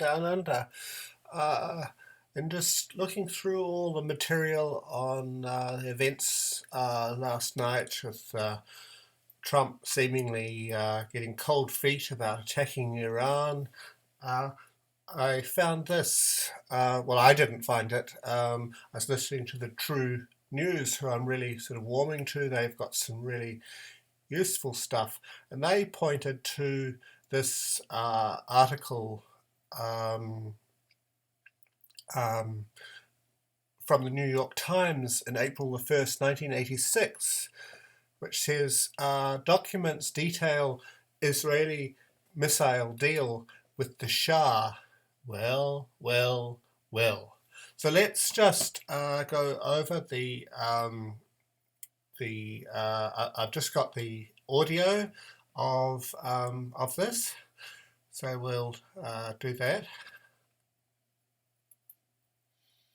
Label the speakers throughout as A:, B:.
A: down under. Uh, and just looking through all the material on the events last night with Trump seemingly getting cold feet about attacking Iran, uh, I found this. Well, I didn't find it. I was listening to the True News, who I'm really sort of warming to. They've got some really useful stuff, and they pointed to this article um, um, from the New York Times in April the 1st, 1986, which says documents detail Israeli missile deal with the Shah. Well, well, well. So let's just go over I've just got the audio of this, so we'll do that.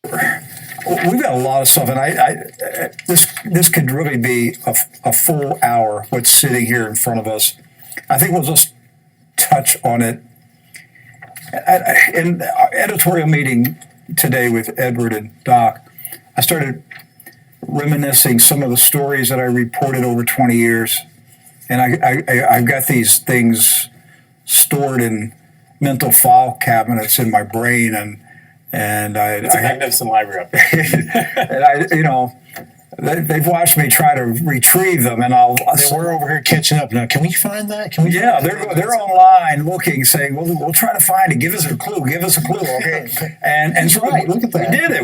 B: We've got a lot of stuff, and this could really be a full hour. What's sitting here in front of us, I think we'll just touch on it. In our editorial meeting today with Edward and Doc, I started reminiscing some of the stories that I reported over 20 years, and I've got these things stored in mental file cabinets in my brain, and
C: it's a magnificent library up there.
B: And they've watched me try to retrieve them, and
C: we're over here catching up now. Can we find that?
B: Yeah, they're online looking, saying, "Well, we'll try to find it. Give us a clue. Give us a clue." Okay, and so
C: right. Look at that.
B: We did it.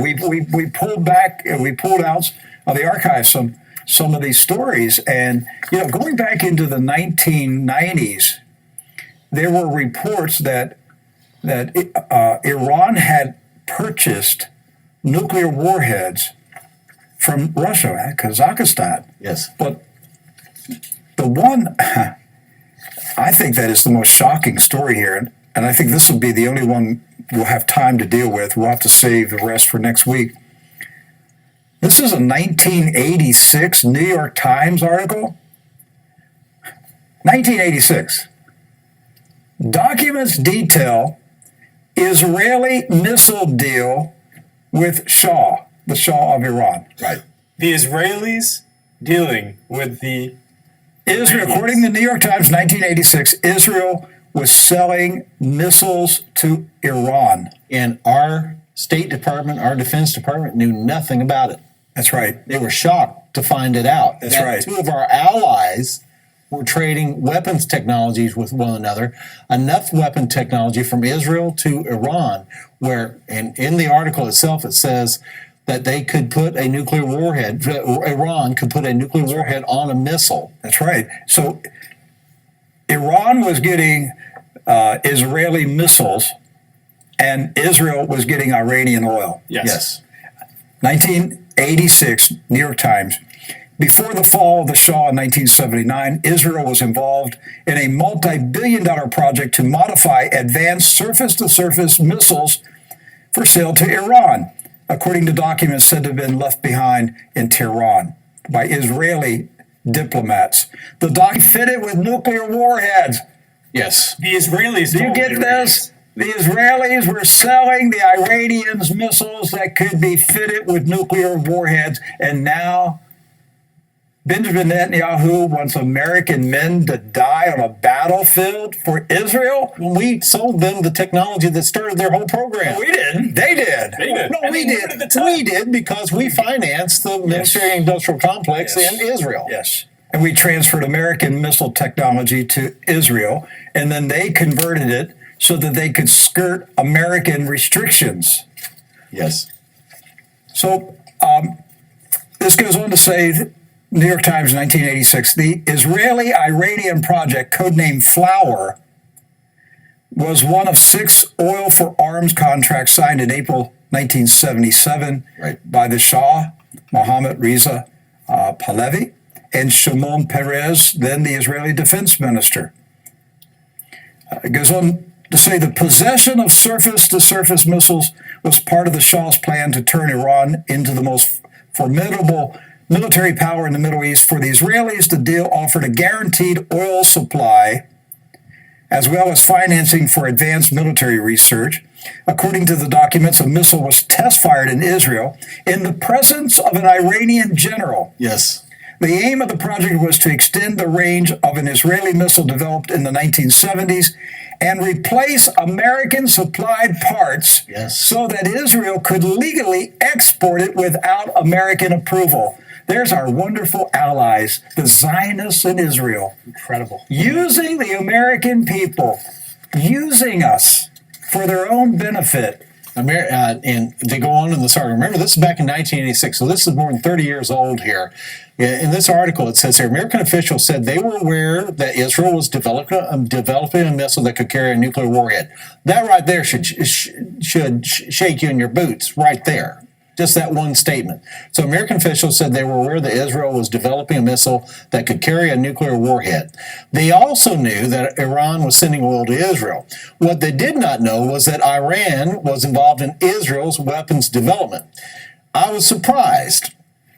B: We pulled back. We pulled out of the archive some of these stories, and going back into the 1990s, there were reports that Iran had purchased nuclear warheads from Russia, Kazakhstan.
C: Yes.
B: But the one, I think that is the most shocking story here, and I think this will be the only one we'll have time to deal with. We'll have to save the rest for next week. This is a 1986 New York Times article. 1986. Documents detail Israeli missile deal with Shah, the Shah of Iran.
C: Right. The Israelis dealing with the
B: Israel, according to the New York Times, 1986, Israel was selling missiles to Iran.
C: And our State Department, our Defense Department knew nothing about it.
B: That's right.
C: They were shocked to find it out.
B: That's right.
C: Two of our allies were trading weapons technologies with one another, enough weapon technology from Israel to Iran, where, and in the article itself, it says that they could put a nuclear warhead, Iran could put a nuclear warhead on a missile.
B: That's right. So Iran was getting Israeli missiles, and Israel was getting Iranian oil.
C: Yes.
B: 1986, New York Times. Before the fall of the Shah in 1979, Israel was involved in a multi-billion-dollar project to modify advanced surface-to-surface missiles for sale to Iran, according to documents said to have been left behind in Tehran by Israeli diplomats. The doc fitted with nuclear warheads.
C: Yes.
D: The Israelis.
B: Do you get this? The Israelis were selling the Iranians missiles that could be fitted with nuclear warheads, and now Benjamin Netanyahu wants American men to die on a battlefield for Israel?
C: We sold them the technology that started their whole program.
B: We didn't. They did.
C: No, we did. We did because we financed the military-industrial complex in Israel.
B: Yes. And we transferred American missile technology to Israel, and then they converted it so that they could skirt American restrictions.
C: Yes.
B: So this goes on to say, New York Times, 1986, the Israeli-Iranian project, codenamed Flower, was one of 6 oil for arms contracts signed in April 1977 by the Shah, Mohammad Reza Pahlavi, and Shimon Peres, then the Israeli defense minister. It goes on to say the possession of surface-to-surface missiles was part of the Shah's plan to turn Iran into the most formidable military power in the Middle East. For the Israelis, the deal offered a guaranteed oil supply as well as financing for advanced military research. According to the documents, a missile was test fired in Israel in the presence of an Iranian general.
C: Yes.
B: The aim of the project was to extend the range of an Israeli missile developed in the 1970s and replace American supplied parts so that Israel could legally export it without American approval. There's our wonderful allies, the Zionists in Israel.
D: Incredible.
B: Using the American people, using us for their own benefit.
C: And they go on in this article. Remember, this is back in 1986, so this is more than 30 years old here. In this article, it says here, American officials said they were aware that Israel was developing a missile that could carry a nuclear warhead. That right there should shake you in your boots, right there. Just that one statement. So American officials said they were aware that Israel was developing a missile that could carry a nuclear warhead. They also knew that Iran was sending oil to Israel. What they did not know was that Iran was involved in Israel's weapons development. I was surprised.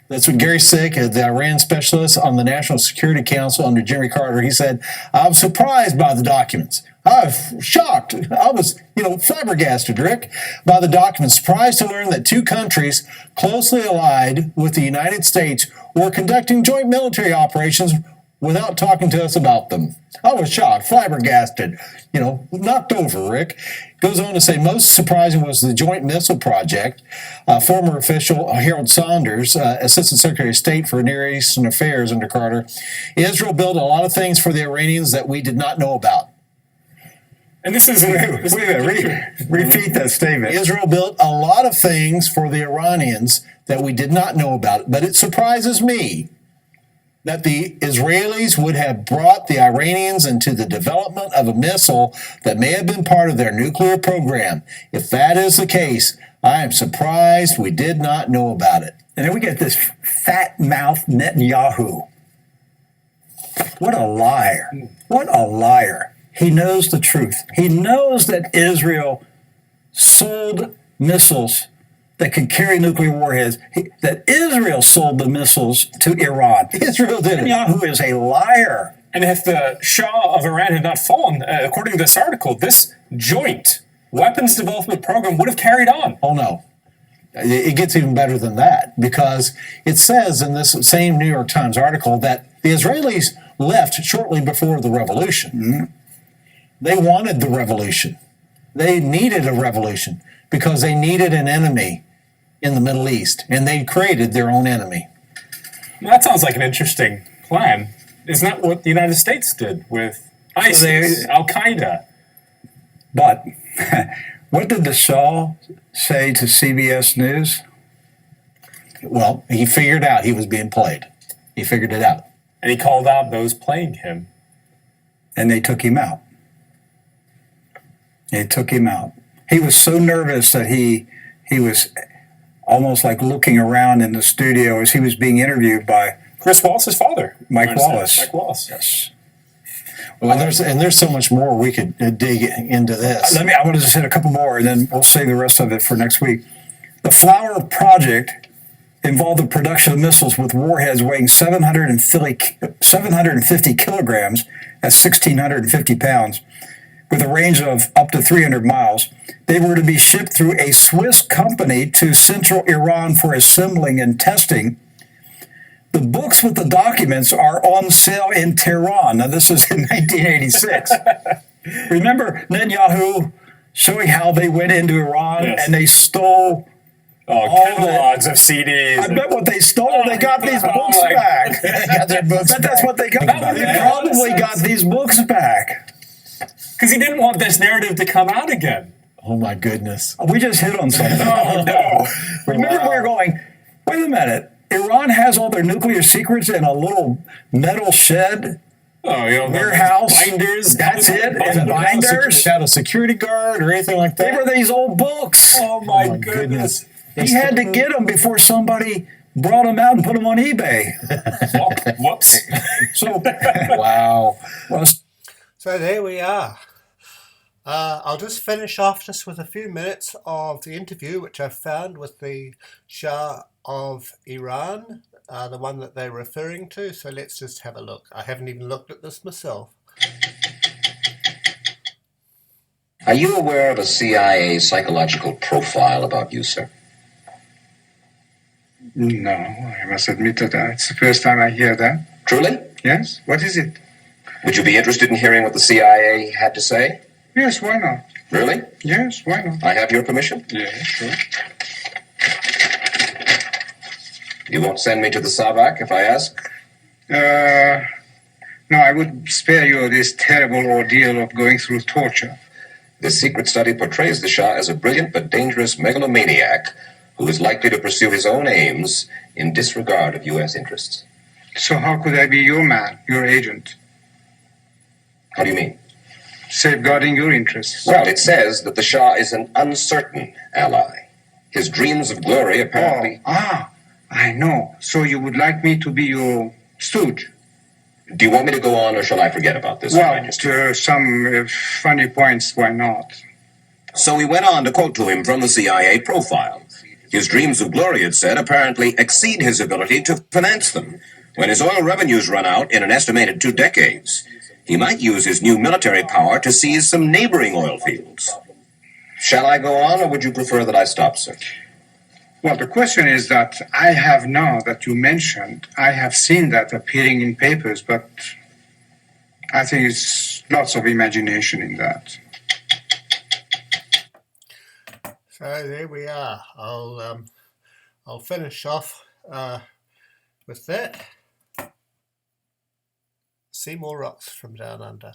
C: That's what Gary Sick, the Iran specialist on the National Security Council under Jimmy Carter, he said, I was surprised by the documents. I was shocked. I was, flabbergasted, Rick, by the documents. Surprised to learn that two countries closely allied with the United States were conducting joint military operations without talking to us about them. I was shocked, flabbergasted, knocked over, Rick. Goes on to say, most surprising was the Joint Missile Project. Former official Harold Saunders, Assistant Secretary of State for Near Eastern Affairs under Carter, Israel built a lot of things for the Iranians that we did not know about.
D: And this is...
B: Repeat that statement.
C: Israel built a lot of things for the Iranians that we did not know about. But it surprises me that the Israelis would have brought the Iranians into the development of a missile that may have been part of their nuclear program. If that is the case, I am surprised we did not know about it.
B: And then we get this fat-mouthed Netanyahu. What a liar. What a liar. He knows the truth. He knows that Israel sold missiles that could carry nuclear warheads, that Israel sold the missiles to Iran.
C: Israel did it.
B: Netanyahu is a liar.
D: And if the Shah of Iran had not fallen, according to this article, this joint weapons development program would have carried on.
C: Oh, no. It gets even better than that, because it says in this same New York Times article that the Israelis left shortly before the revolution.
B: Mm-hmm.
C: They wanted the revolution. They needed a revolution because they needed an enemy in the Middle East, and they created their own enemy.
D: Well, that sounds like an interesting plan. Isn't that what the United States did with ISIS, Al-Qaeda?
B: But what did the Shah say to CBS News?
C: Well, he figured out he was being played. He figured it out.
D: And he called out those playing him.
B: And they took him out. They took him out. He was so nervous that he was almost like looking around in the studio as he was being interviewed by
D: Chris Wallace's father.
B: Mike Wallace.
D: Mike Wallace.
B: Yes.
C: Well, there's so much more we could dig into this.
B: I want to just hit a couple more, and then we'll save the rest of it for next week. The Flower Project involved the production of missiles with warheads weighing 750 kilograms, that's 1,650 pounds, with a range of up to 300 miles. They were to be shipped through a Swiss company to central Iran for assembling and testing. The books with the documents are on sale in Tehran. Now, this is in 1986. Remember Netanyahu showing how they went into Iran and they stole
D: catalogs of CDs.
B: I bet what they stole, they got these books back.
C: They got their books back.
B: That's what they got. They probably got these books back.
D: Because he didn't want this narrative to come out again.
C: Oh, my goodness.
B: We just hit on something.
D: Oh, no.
B: Remember, we were going, wait a minute. Iran has all their nuclear secrets in a little metal shed warehouse.
D: Binders.
B: That's it. And binders.
C: Without a security guard or anything like that.
B: They were these old books.
D: Oh, my goodness.
B: He had to get them before somebody brought them out and put them on eBay.
D: Whoops.
B: So,
C: wow.
B: Well,
A: So there we are. I'll just finish off just with a few minutes of the interview which I've found with the Shah of Iran, the one that they're referring to. So let's just have a look. I haven't even looked at this myself.
E: Are you aware of a CIA psychological profile about you, sir?
F: No, I must admit that it's the first time I hear that.
E: Truly?
F: Yes? What is it?
E: Would you be interested in hearing what the CIA had to say?
F: Yes, why not?
E: Really?
F: Yes, why not?
E: I have your permission?
F: Yes, sure.
E: You won't send me to the Savak if I ask?
F: No, I would spare you this terrible ordeal of going through torture.
E: This secret study portrays the Shah as a brilliant but dangerous megalomaniac who is likely to pursue his own aims in disregard of U.S. interests.
F: So how could I be your man, your agent,
E: How do you mean?
F: safeguarding your interests?
E: Well, it says that the Shah is an uncertain ally. His dreams of glory apparently...
F: I know. So you would like me to be your stooge?
E: Do you want me to go on, or shall I forget about this, Your
F: Well,
E: Majesty?
F: some funny points, why not?
E: So he went on to quote to him from the CIA profile. His dreams of glory, it said, apparently exceed his ability to finance them. When his oil revenues run out in an estimated 2 decades, he might use his new military power to seize some neighboring oil fields. Shall I go on, or would you prefer that I stop, sir?
F: Well, the question is that I have now that you mentioned, I have seen that appearing in papers, but I think it's lots of imagination in that.
A: So there we are. I'll finish off with that. See more rocks from down under.